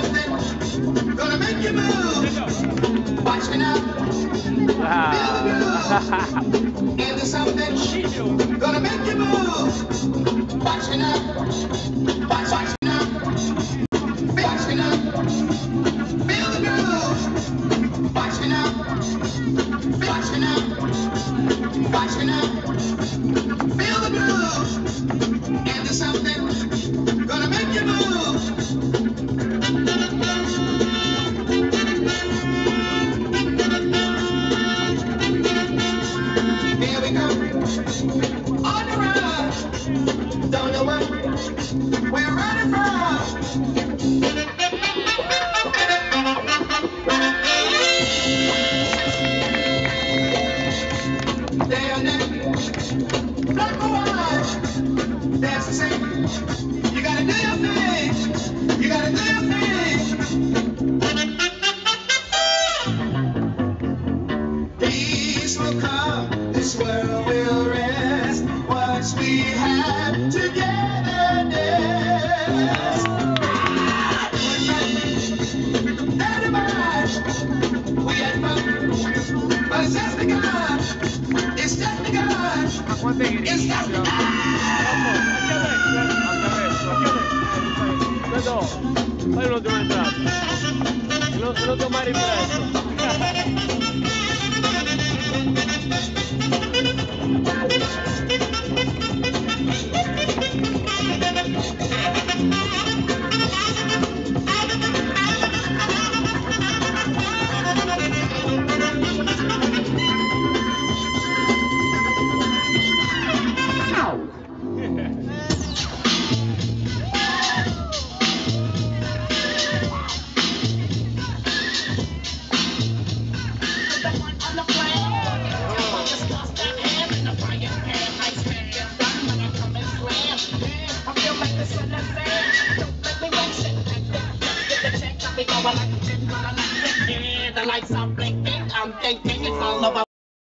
something gonna make you move. Watch me now. Feel the groove. Into something gonna make you move. Watch me now. Watch me now. Watch me now. Feel the groove. Watch me now. Watch me now. Watch me now. Feel the groove. Into something gonna make you move. Here we go. On the run. Don't know what we're running from. Day or night, black or white, that's the same. You gotta do your thing. You gotta do your thing. Peace will come. This world will rest once we have togetherness. Everybody, we had fun, but it's just begun. It's just begun. It's just begun. Vedo, fai un'ultima entrata. Non ti ho mai ripreso. The lights are blinking, I'm thinking it's all over.